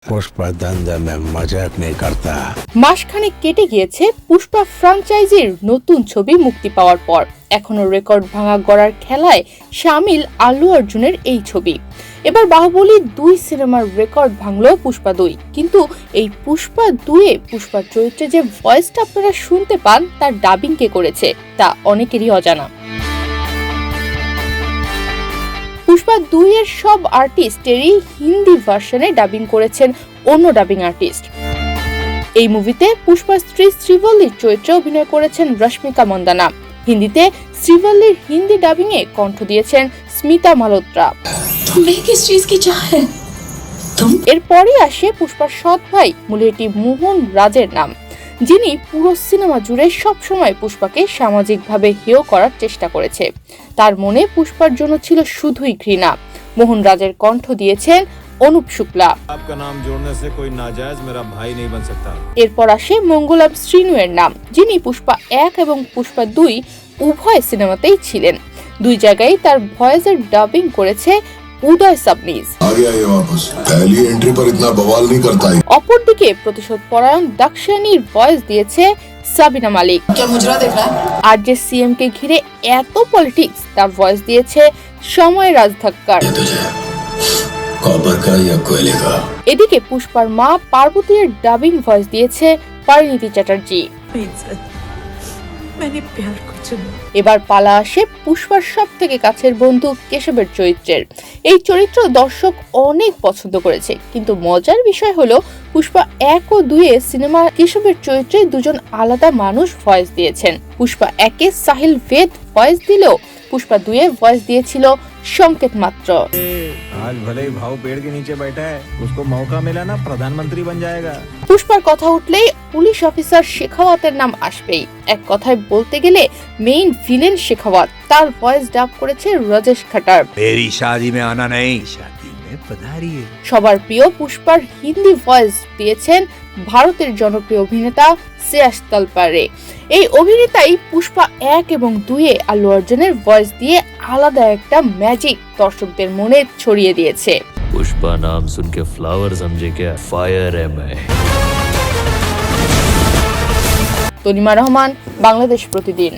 पुष्पा धंधा में मजाक नहीं करता। মাসখানেক কেটে গিয়েছে পুষ্পা ফ্র্যাঞ্চাইজির নতুন ছবি মুক্তি পাওয়ার পর। এখনো রেকর্ড ভাঙা গড়ার খেলায় শামিল আল্লু অর্জুনের এই ছবি। এবার বাহুবলী 2 সিনেমার রেকর্ড ভাঙল পুষ্পা 2, কিন্তু এই পুষ্পা 2-এ পুষ্পার চরিত্রে যে ভয়েসটা আপনারা শুনতে পান তার ডাবিং কে করেছে তা অনেকেরই অজানা। পুষ্পা 2 এর সব আর্টিস্টেরই হিন্দি ভার্সনে ডাবিং করেছেন অন্য ডাবিং আর্টিস্ট। এই মুভিতে পুষ্পার স্ত্রী শ্রীবল্লীর চরিত্রে অভিনয় করেছেন রশ্মিকা মন্দানা। হিন্দিতে শ্রীবল্লীর হিন্দি ডাবিং এ কণ্ঠ দিয়েছেন স্মিতা মালহোত্রা। এরপরই আসে পুষ্পার সৎ ভাই মুলেটি মোহন রাজের নাম, যিনি পুরো সিনেমা জুড়ে সবসময় পুষ্পাকে সামাজিকভাবে হেয় করার চেষ্টা করেছে। তার মনে পুষ্পার জন্য ছিল শুধুই ঘৃণা। মোহন রাজের কণ্ঠ দিয়েছেন অনুপ শুক্লা। এরপর আসে মঙ্গলম শ্রীনুয়ের নাম, যিনি পুষ্পা 1 এবং পুষ্পা 2 উভয় সিনেমাতেই ছিলেন। দুই জায়গায় তার ভয়েসের ডাবিং করেছে উদয় সাবনিজ। অপরদিকে প্রতিশোধ পরায়ণ দাক্ষায়ণীর ভয়েস দিয়েছে সাবিনা মালিক। আর যে সিএম কে ঘিরে এত পলিটিক্স তার ভয়েস দিয়েছে সময় রাজধাক্কার। এদিকে পুষ্পার মা পার্বতীর ডাবিং ভয়েস দিয়েছে পরিণীতি চ্যাটার্জি। এবার পালা আসে পুষ্পার সব থেকে কাছের বন্ধু কেশবের চরিত্রের। এই চরিত্র দর্শক অনেক পছন্দ করেছে, কিন্তু মজার বিষয় হলো পুষ্পা 1 ও 2 এ সিনেমা কেশবের চরিত্রে দুজন আলাদা মানুষ ভয়েস দিয়েছেন। পুষ্পা 1 এ সাহিল ভেদ ভয়েস দিলেও পুষ্পা 2 এ ভয়েস দিয়েছিল সংকেত মাত্র। आज भले ही भाव पेड़ के नीचे बैठा है, उसको मौका मिला ना प्रधानमंत्री बन जाएगा। পুষ্পার কথা উঠলেই পুলিশ অফিসার শেখাওয়াতের নাম আসবেই। এক কথায় বলতে গেলে মেইন ভিলেন শেখাওয়াত। তার ভয়েস ডাব করেছে রাজেশ খাটার। मेरी शादी में आना नहीं, शादी में पधारिए। সবার প্রিয় পুষ্পার হিন্দি ভয়েস দিয়েছেন ভারতের জনপ্রিয় অভিনেতা শ্রেয়াস তালপারে। এই অভিনেতাই পুষ্পা 1 এবং 2 এ আল্লু অর্জুনের ভয়েস দিয়ে আলাদা একটা ম্যাজিক দর্শকদের মনে ছড়িয়ে দিয়েছে। पुष्पा नाम सुन के फ्लावर समझे क्या, फायर है मैं। তনিমা রহমান, বাংলাদেশ প্রতিদিন।